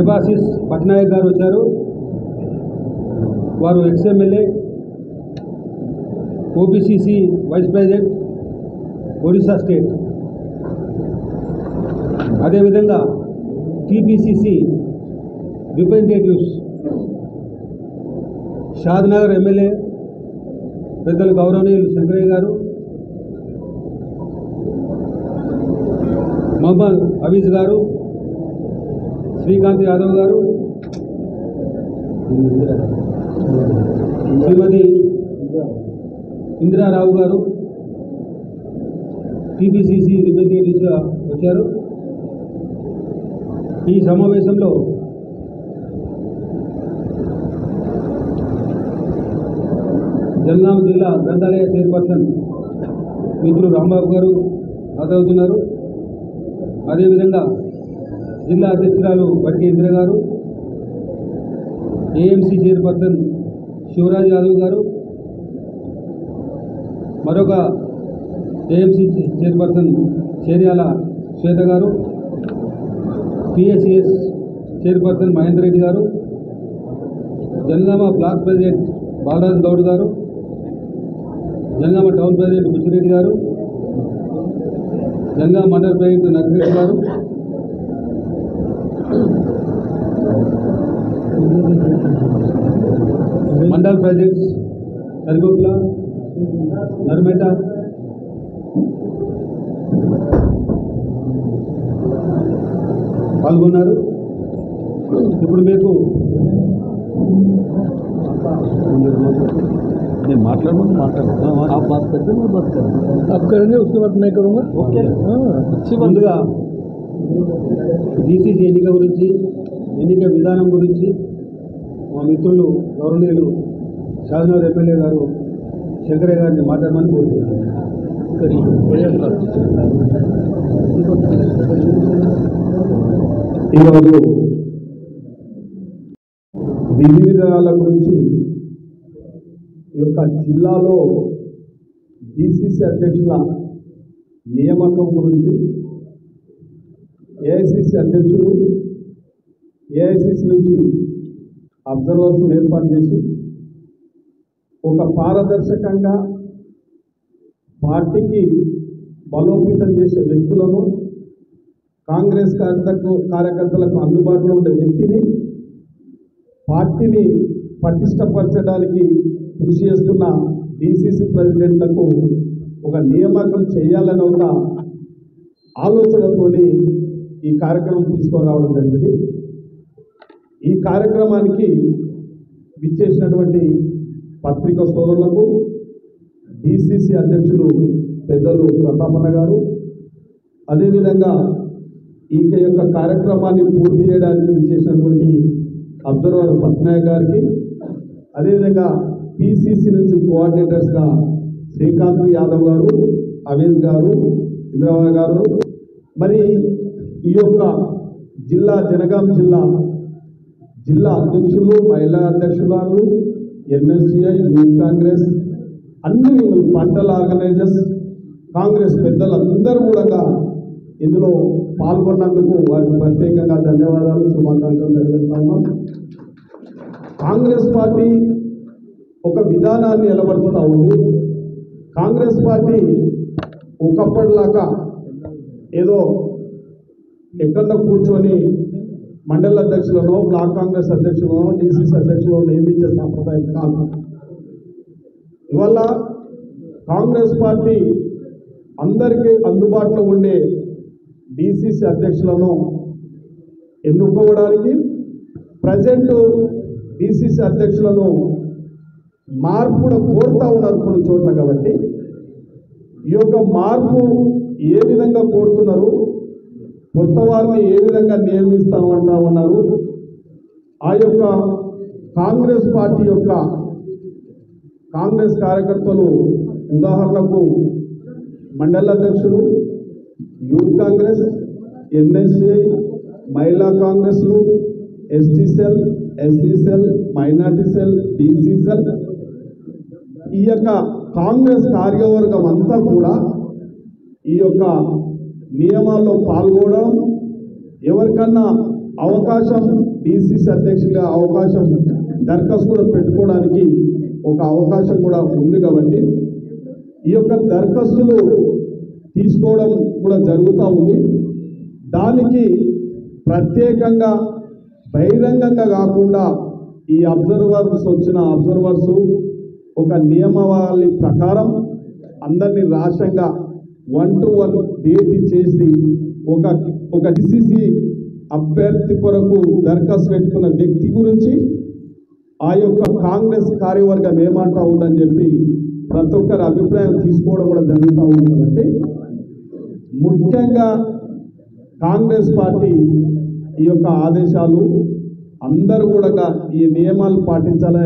దేవాశిష్ పట్నాయక్ గారు వచ్చారు. వారు ex MLA, OBCC vice president, Odisha state. అదేవిధంగా టీపీసీసీ రిప్రజెంటేటివ్స్ షాద్నగర్ ఎమ్మెల్యే పెద్దలు గౌరవనీయులు శంకరయ్య గారు, మహమ్మద్ హఫీజ్ గారు, శ్రీకాంత్ యాదవ్ గారు, శ్రీమతి ఇందిరారావు గారు టీపీసీసీ రిప్రజెంటేటివ్స్గా వచ్చారు. ఈ సమావేశంలో జనగామ జిల్లా గ్రంథాలయ చైర్పర్సన్ మిత్రులు రాంబాబు గారు హాజరవుతున్నారు. అదేవిధంగా జిల్లా అధ్యక్షురాలు బడికి ఇందిర గారు, ఏఎంసీ చైర్పర్సన్ శివరాజ్ యాదవ్ గారు, మరొక ఏఎంసీ చైర్పర్సన్ చేర్యాల శ్వేత గారు, పిఎస్సిఎస్ చైర్పర్సన్ మహేందర్ రెడ్డి గారు, జనగామ బ్లాక్ ప్రెసిడెంట్ బాలరాజ్ గౌడ్ గారు, జనగామ టౌన్ ప్రెసిడెంట్ బుచ్చిరెడ్డి గారు, జనగామ మండల ప్రెసిడెంట్ నరసింహరెడ్డి గారు, మండల్ ప్రెసిడెంట్స్ నరిగొప్ల, నర్మేట, పాల్గొన్నారు. ఇప్పుడు మీకు नहीं मातलाडो आप बात करते हैं, मैं बात कर रहा हूँ, आप करेंगे उसके बाद मैं करूँगा. ओके, अच्छी बात. ముందుగా డీసీసీ ఎన్నిక గురించి, ఎన్నిక విధానం గురించి మా మిత్రులు గౌరవనీయులు షాద్నగర్ ఎమ్మెల్యే గారు శంకరయ్య గారిని మాట్లాడమని కోరుతున్నాను. ఈరోజు విధి విధానాల గురించి ఈ యొక్క జిల్లాలో డీసీసీ అధ్యక్షుల నియామకం గురించి ఏఐసిసి అధ్యక్షులు ఏఐసిసి నుంచి అబ్జర్వర్స్ను ఏర్పాటు చేసి ఒక పారదర్శకంగా పార్టీకి బలోపేతం చేసే వ్యక్తులను, కాంగ్రెస్ కార్యకర్తలకు అందుబాటులో ఉండే వ్యక్తిని పార్టీని పటిష్టపరచడానికి కృషి చేస్తున్న డీసీసీ ప్రెసిడెంట్లకు ఒక నియామకం చేయాలని ఒక ఆలోచనతో ఈ కార్యక్రమం తీసుకురావడం జరిగింది. ఈ కార్యక్రమానికి విచ్చేసినటువంటి పత్రికా సోదరులకు, డీసీసీ అధ్యక్షులు పెద్దలు ప్రతాపన్న గారు, అదేవిధంగా ఈ యొక్క కార్యక్రమాన్ని పూర్తి చేయడానికి విచ్చేసినటువంటి అబ్జర్వర్ పట్నాయక్ గారికి, అదేవిధంగా పీసీసీ నుంచి కోఆర్డినేటర్స్గా శ్రీకాంత్ యాదవ్ గారు, హఫీజ్ గారు, ఇంద్రవా గారు, మరి ఈ యొక్క జనగాం జిల్లా అధ్యక్షులు, మహిళా అధ్యక్షులు, ఎన్ఎస్సిఐ, యూత్ కాంగ్రెస్, అన్ని మండల ఆర్గనైజర్స్, కాంగ్రెస్ పెద్దలందరూ కూడా ఇందులో పాల్గొన్నందుకు వారికి ప్రత్యేకంగా ధన్యవాదాలు, శుభాకాంక్షలు తెలియజేస్తున్నాం. కాంగ్రెస్ పార్టీ ఒక విధానాన్ని నిలబడుతూ ఉంది. కాంగ్రెస్ పార్టీ ఒకప్పటిలాగా ఏదో ఎక్కడో కూర్చొని మండల అధ్యక్షులను, బ్లాక్ కాంగ్రెస్ అధ్యక్షులను, డీసీసీ అధ్యక్షులను నియమించే సాంప్రదాయం కాదు. ఇవాళ కాంగ్రెస్ పార్టీ అందరికీ అందుబాటులో ఉండే డీసీసీ అధ్యక్షులను ఎన్నుకోవడానికి, ప్రజెంట్ డీసీసీ అధ్యక్షులను మార్పు కూడా కోరుతూ ఉన్నారు కొన్ని చోట్ల. కాబట్టి ఈ యొక్క మార్పు ఏ విధంగా కోరుతున్నారు, కొత్త వారిని ఏ విధంగా నియమిస్తామంటా ఉన్నారు, ఆ యొక్క కాంగ్రెస్ పార్టీ యొక్క కాంగ్రెస్ కార్యకర్తలు, ఉదాహరణకు మండల అధ్యక్షులు, యూత్ కాంగ్రెస్, ఎన్ఎస్సిఐ, మహిళా కాంగ్రెస్లు, ST cell, SC cell, minority cell, BC cell, ఈ యొక్క కాంగ్రెస్ కార్యవర్గం అంతా కూడా ఈ యొక్క నియమాల్లో పాల్గొనడం, ఎవరికన్నా అవకాశం డిసిసి అధ్యక్షులుగా అవకాశం దరఖాస్తు కూడా పెట్టుకోవడానికి ఒక అవకాశం కూడా ఉంది కాబట్టి ఈ యొక్క దరఖాస్తులు తీసుకోవడం కూడా జరుగుతూ ఉంది. దానికి ప్రత్యేకంగా బహిరంగంగా కాకుండా ఈ అబ్జర్వర్స్ వచ్చిన అబ్జర్వర్స్ ఒక నియమావళి ప్రకారం అందరినీ రాష్ట్రంగా 1-to-1 భేటీ చేసి ఒక డిసిసి అభ్యర్థి కొరకు దరఖాస్తు పెట్టుకున్న వ్యక్తి గురించి ఆ యొక్క కాంగ్రెస్ కార్యవర్గం ఏమంటా ఉందని చెప్పి ప్రతి ఒక్కరి అభిప్రాయం తీసుకోవడం కూడా జరుగుతూ ఉంది. కాబట్టి ముఖ్యంగా కాంగ్రెస్ పార్టీ ఈ యొక్క ఆదేశాలు అందరూ కూడా ఈ నియమాలు పాటించాలి.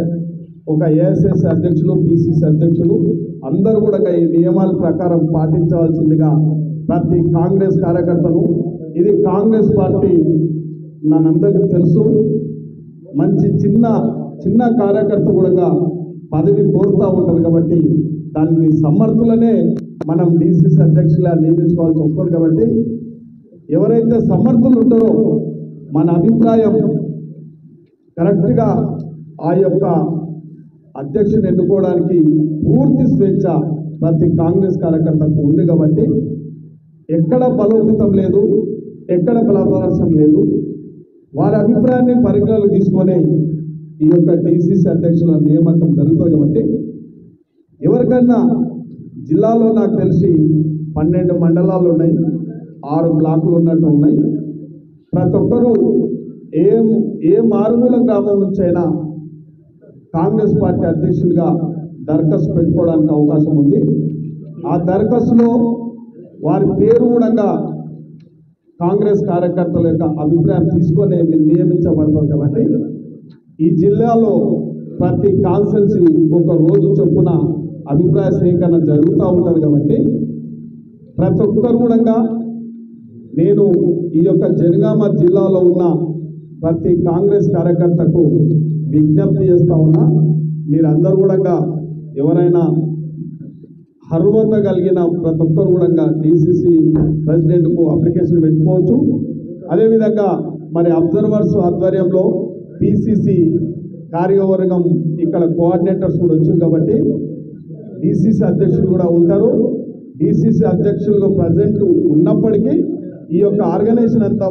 ఒక ఏఎస్ఎస్ అధ్యక్షులు, పిసిసి అధ్యక్షులు అందరూ కూడా ఈ నియమాల ప్రకారం పాటించవలసిందిగా ప్రతి కాంగ్రెస్ కార్యకర్తను, ఇది కాంగ్రెస్ పార్టీ మనందరికీ తెలుసు, మంచి చిన్న కార్యకర్త కూడా పదవి కోరుతూ ఉంటారు కాబట్టి దాన్ని సమర్థులనే మనం డిసిసి అధ్యక్షులుగా నియమించుకోవాల్సి వస్తుంది. కాబట్టి ఎవరైతే సమర్థులు ఉంటారో మన అభిప్రాయం కరెక్ట్గా ఆ యొక్క అధ్యక్షుని ఎన్నుకోవడానికి పూర్తి స్వేచ్ఛ ప్రతి కాంగ్రెస్ కార్యకర్తకు ఉంది. కాబట్టి ఎక్కడ బలోపేతం లేదు, ఎక్కడ బలప్రదర్శన లేదు. వారి అభిప్రాయాన్ని పరిగణలోకి తీసుకొని ఈ యొక్క డిసిసి అధ్యక్షుల నియామకం జరుగుతుంది. కాబట్టి ఎవరికన్నా జిల్లాలో నాకు తెలిసి 12 మండలాలు ఉన్నాయి, 6 బ్లాకులు ఉన్నట్టు ఉన్నాయి. ప్రతి ఒక్కరూ ఏ మారుమూల గ్రామం నుంచైనా కాంగ్రెస్ పార్టీ అధ్యక్షుడిగా దరఖాస్తు పెట్టుకోవడానికి అవకాశం ఉంది. ఆ దరఖాస్తులో వారి పేరు కూడా కాంగ్రెస్ కార్యకర్తల యొక్క అభిప్రాయం తీసుకొని నియమించబడతారు. కాబట్టి ఈ జిల్లాలో ప్రతి కాన్స్టిట్యున్సీ ఒక రోజు చొప్పున అభిప్రాయ సేకరణ జరుగుతూ ఉంటుంది. కాబట్టి ప్రతి ఒక్కరు కూడా నేను ఈ యొక్క జనగామ జిల్లాలో ఉన్న ప్రతి కాంగ్రెస్ కార్యకర్తకు విజ్ఞప్తి చేస్తూ ఉన్నా, మీరందరూ కూడా ఎవరైనా అర్హత కలిగిన ప్రతి ఒక్కరు కూడా డిసిసి ప్రెసిడెంట్కు అప్లికేషన్ పెట్టుకోవచ్చు. అదేవిధంగా మరి అబ్జర్వర్స్ ఆధ్వర్యంలో పిసిసి కార్యవర్గం ఇక్కడ కోఆర్డినేటర్స్ కూడా వచ్చారు. కాబట్టి డిసిసి అధ్యక్షులు కూడా ఉంటారు. డిసిసి అధ్యక్షులుగా ప్రజెంట్ ఉన్నప్పటికీ ఈ యొక్క ఆర్గనైజేషన్ అంతా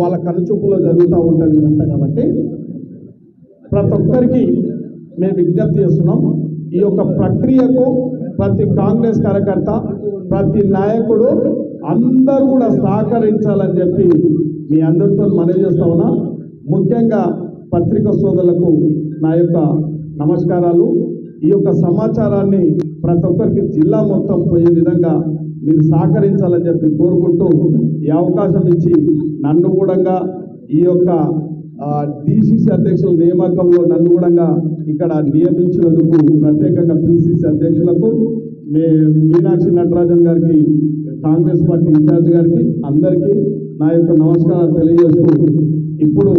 వాళ్ళ కనుచూపులో జరుగుతూ ఉంటుంది ఇదంతా. కాబట్టి ప్రతి ఒక్కరికి మేము విజ్ఞప్తి చేస్తున్నాం, ఈ యొక్క ప్రక్రియకు ప్రతి కాంగ్రెస్ కార్యకర్త, ప్రతి నాయకుడు అందరూ కూడా సహకరించాలని చెప్పి మీ అందరితో మనవి చేస్తా ఉన్నా. ముఖ్యంగా పత్రికా సోదరులకు నా యొక్క నమస్కారాలు. ఈ యొక్క సమాచారాన్ని ప్రతి ఒక్కరికి జిల్లా మొత్తం పోయే విధంగా మీరు సహకరించాలని చెప్పి కోరుకుంటూ ఈ అవకాశం ఇచ్చి నన్ను కూడా ఈ యొక్క డిసిసి అధ్యక్షుల నియామకంలో నన్ను కూడా ఇక్కడ నియమించినందుకు ప్రత్యేకంగా పిసిసి అధ్యక్షులకు, మీనాక్షి నటరాజన్ గారికి, కాంగ్రెస్ పార్టీ ఇన్ఛార్జ్ గారికి అందరికీ నా యొక్క నమస్కారాలు తెలియజేస్తూ, ఇప్పుడు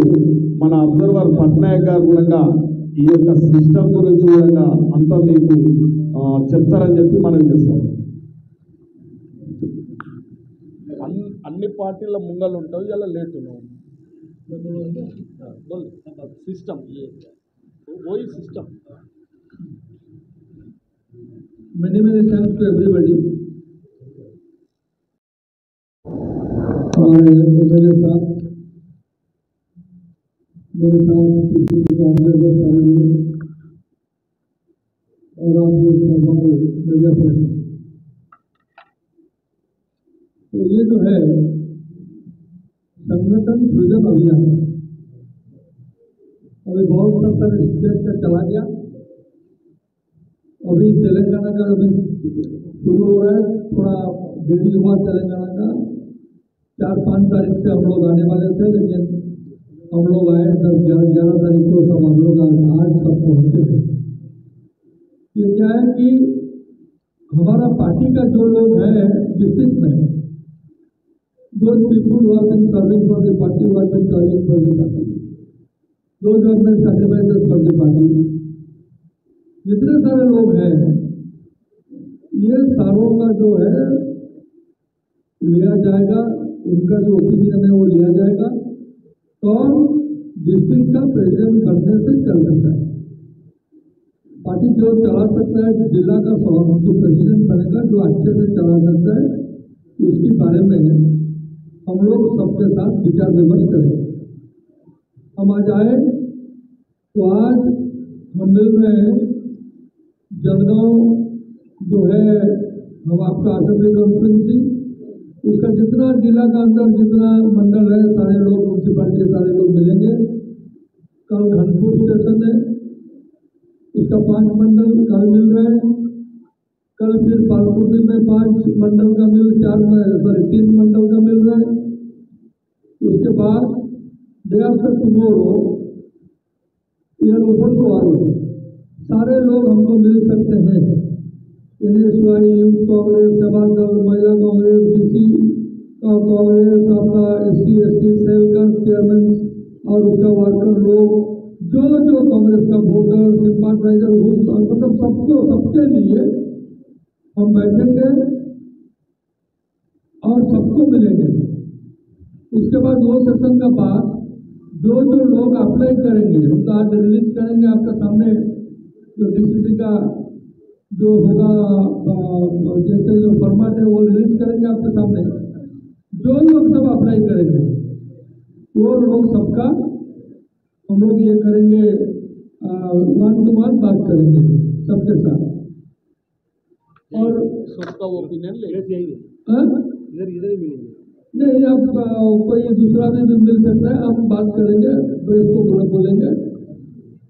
మన అబ్జర్వర్ పట్నాయక్ గారు కూడా ఈ యొక్క సిస్టమ్ గురించి కూడా అంతా మీకు చెప్తారని చెప్పి మనం చేస్తాం. అన్ని పార్టీల ముంగలు ఉంటాయి, ఇలా లేట్ ఉన్నాం सिस्टम ये वही system. Many thanks to everybody. हमारे मेरे साथ किसी कांग्रेस के सारे लोग और आप लोग हमारे मीडिया फ्रेंड, तो ये जो है संगठन सृजन अभियान अभी बहुत सब स्टेट का चला गया. अभी तेलंगाना का अभी शुरू हो रहा है, थोड़ा देरी हुआ तेलंगाना का. 4-5 तारीख से हम लोग आने वाले थे, लेकिन हम लोग आए 10-11 तारीख को सब हम लोग आज सब पहुँचे थे. ये क्या है कि हमारा पार्टी का जो लोग हैं डिस्ट्रिक्ट में, those people who have been serving for the party, who have been serving for the party, those who have been sacrifices for the party, जितने सारे लोग हैं, ये सारों का जो है लिया जाएगा, उनका जो ओपिनियन है वो लिया जाएगा और डिस्ट्रिक्ट का प्रेसिडेंट बनने से चल सकता है। पार्टी जो चला सकता है, जिला का जो प्रेसिडेंट बनेगा, जो अच्छे से चला सकता है, उसके बारे में हम लोग सबके साथ विचार विमर्श करेंगे। हम आज आए तो आज हम मिल रहे हैं जलगांव जो है, हम आपका असेंबली कॉन्फ्रेंसिंग, उसका जितना जिला का अंदर जितना मंडल है, सारे लोग म्यूनसिपालिटी के सारे लोग मिलेंगे। कल घनपुर स्टेशन है, उसका 5 मंडल कल मिल रहे हैं। कल फिर पालपुरी में 5 मंडल का 3 मंडल का मिल रहा है। उसके बाद day after tomorrow we are open to all, सारे लोग हमको मिल सकते हैं। NSY, यूथ कांग्रेस, सेवा दल, महिला कांग्रेस, BC का कांग्रेस, आपका SC ST सेल का चेयरमैन और उसका वर्कर लोग, जो कांग्रेस का वोटर सिंपैथाइजर हो, मतलब सबके लिए हम बैठेंगे और सबको मिलेंगे। उसके बाद 2 सेशन का बाद जो लोग अप्लाई करेंगे, हम तो आज रिलीज करेंगे आपके सामने, जो DCC का जो होगा जैसे जो फॉर्मेट है वो रिलीज करेंगे आपके सामने। जो लोग सब अप्लाई करेंगे वो लोग सबका हम लोग ये करेंगे, 1 to 1 बात करेंगे सबके साथ। और सबका ओपिनियन ले इधर ही मिलेंगे, नहीं आप कोई दूसरा भी मिल सकता है। हम बात करेंगे, प्रेस को बोलेंगे,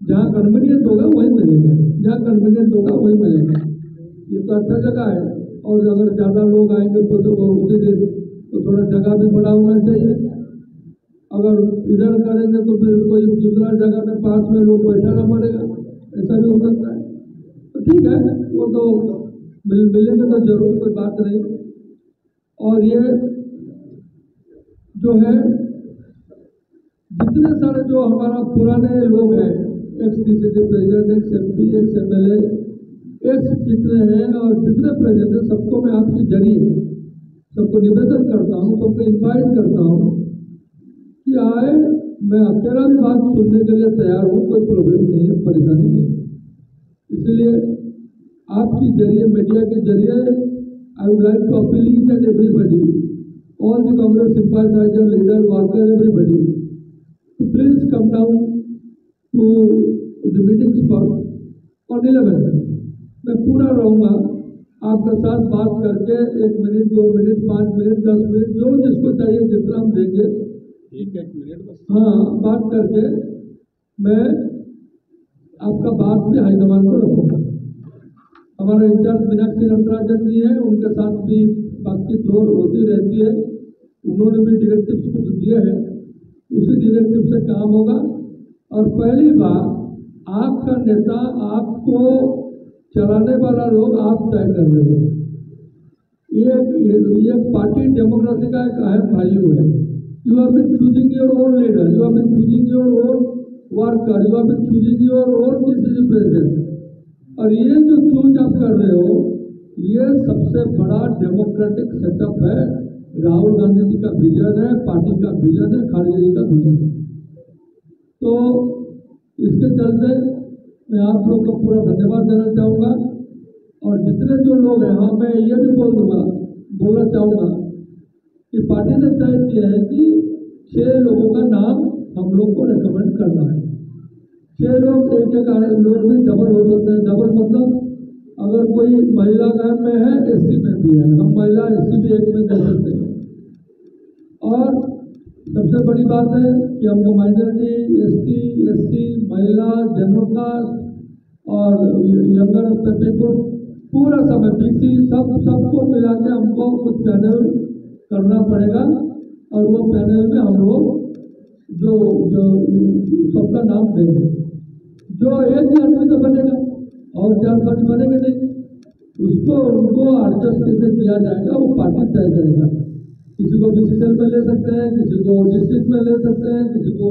जहाँ कन्वीनियंट होगा वहीं मिलेंगे, जहाँ कन्वीनियंट होगा वहीं मिलेंगे। ये तो अच्छा जगह है, और अगर ज़्यादा लोग आएंगे तो उसी दिन तो थोड़ा जगह भी बड़ा होना चाहिए। अगर इधर करेंगे तो फिर कोई दूसरा जगह में पास में लोग बैठाना पड़ेगा, ऐसा भी हो सकता है। तो ठीक है, वो तो मिलेंगे तो जरूर, कोई बात नहीं। और ये जो है जितने सारे जो हमारा पुराने लोग हैं, ex-DCC प्रेसिडेंट, ex-MP, ex-MLA, जितने हैं और जितने प्रेसिडेंट हैं, सबको मैं आपके जरिए सबको निवेदन करता हूँ, सबको इन्वाइट करता हूँ कि आए। मैं अकेला भी बात सुनने के लिए तैयार हूँ, कोई प्रॉब्लम नहीं है, परेशानी नहीं है। इसलिए आपके जरिए, मीडिया के जरिए, I would like to appeal each and everybody, all the Congress sympathizer, leader, worker, everybody, to please come down to the meeting spot on 11th। मैं पूरा रहूँगा आपके साथ बात करके, 1 मिनट, 2 मिनट, 5 मिनट, 10 मिनट, जो जिसको चाहिए जितना हम देंगे, 1 मिनट बस, हाँ, बात करके मैं आपका बात भी हाईकमान को रखूँगा। हमारा इंचार्ज मीनाक्षी नटराजन जी हैं, उनके साथ भी बातचीत होती रहती है। उन्होंने भी डायरेक्टिव्स कुछ दिए हैं, उसी डायरेक्टिव से काम होगा। और पहली बार आपका नेता, आपको चलाने वाला लोग आप तय कर रहे हो। ये पार्टी डेमोक्रेसी का एक अहम वैल्यू है। You have been choosing your own leader, you have been choosing your own worker, you have been choosing your own DCC president. और ये जो चूज आप कर रहे हो, ये सबसे बड़ा डेमोक्रेटिक सेटअप है। राहुल गांधी जी का विजन है, पार्टी का विजन है, खड़गे जी का विजन है। तो इसके चलते मैं आप लोग को पूरा धन्यवाद देना चाहूँगा। और जितने जो लोग हैं, हाँ, मैं ये भी बोलना चाहूँगा कि पार्टी ने तय किया है कि 6 लोगों का नाम हम लोग को रिकमेंड करना है। 6 लोग, एक लोग भी डबल हो सकते हैं। डबल मतलब अगर कोई महिला गायब में है, SC में भी है, हम महिला SC भी एक में कर सकते हैं। और सबसे बड़ी बात है कि हमको माइनॉरिटी, ST, SC, महिला, जनरल कास्ट और यंगर पीपल, पूरा समय BC, सबको मिला के हमको कुछ पैनल करना पड़ेगा। और वो पैनल में हम लोग जो सबका नाम देंगे। जो एक आदमी तो बनेगा और 4-5 बनेंगे नहीं, उसको उनको एडजस्ट कैसे किया जाएगा वो पार्टी तय करेगा। किसी को BC सेल में ले सकते हैं, किसी को डिस्ट्रिक्ट में ले सकते हैं, किसी को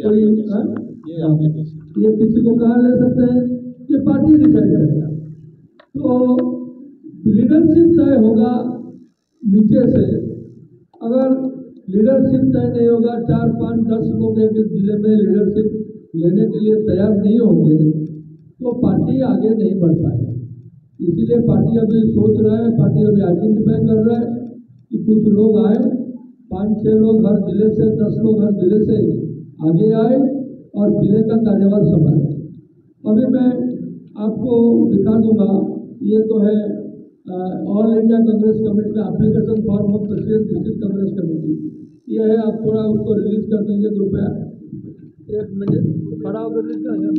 कोई ये किसी को कहाँ ले सकते हैं, ये पार्टी डिसाइड करेगा। तो लीडरशिप तय होगा नीचे से। अगर लीडरशिप तय नहीं होगा, 4, 5, 10 लोग एक जिले में लीडरशिप लेने के लिए तैयार नहीं होंगे तो पार्टी आगे नहीं बढ़ पाएगी। इसीलिए पार्टी अभी सोच रहा है, पार्टी अभी आइडेंटिफाई कर रहा है कि कुछ लोग आए, 5-6 लोग हर जिले से, 10 लोग हर जिले से आगे आए और जिले का कार्यभार संभाले। अभी मैं आपको दिखा दूंगा, ये तो है ऑल इंडिया कांग्रेस कमेटी का application form of president district Congress committee. ये है, आप थोड़ा उसको रिलीज कर देंगे कृपया, 1 मिनट खड़ा होकर रिलीज करेंगे।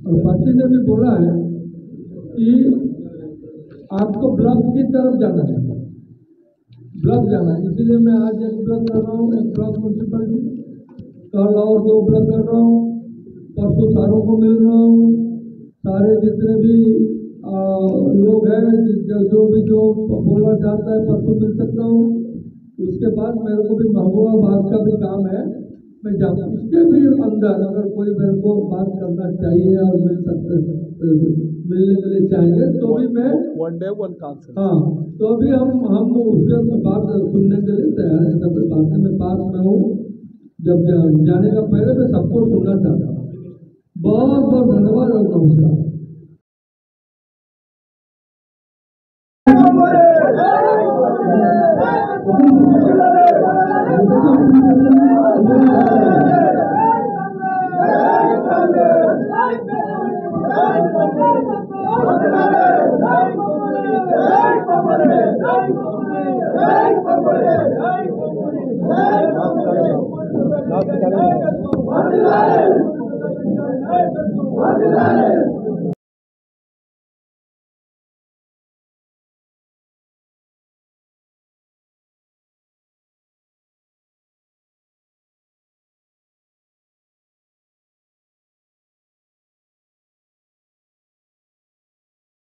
और पार्टी ने भी बोला है कि आपको ब्लॉक की तरफ जाना है, ब्लॉक जाना है। इसीलिए मैं आज एक ब्लॉक कर रहा हूँ, एक ब्लॉक म्यूनसिपलिटी, कल और 2 ब्लॉक कर रहा हूँ, परसों सारों को मिल रहा हूँ। सारे जितने भी लोग हैं, जो बोलना चाहता है परसों मिल सकता हूँ। उसके बाद मेरे को भी महबूबाबाद का भी काम है, मैं जाऊँ। उसके भी अंदर अगर कोई मेरे को बात करना चाहिए और मिलने के लिए चाहेंगे तो भी मैं वन डे वन काउंसिल। हाँ, तो अभी हम उसके बात सुनने के लिए तैयार है। सब बात में पास में हूँ, जब जाने का पहले मैं सबको सुनना चाहता हूँ। बहुत बहुत धन्यवाद और नमस्कार।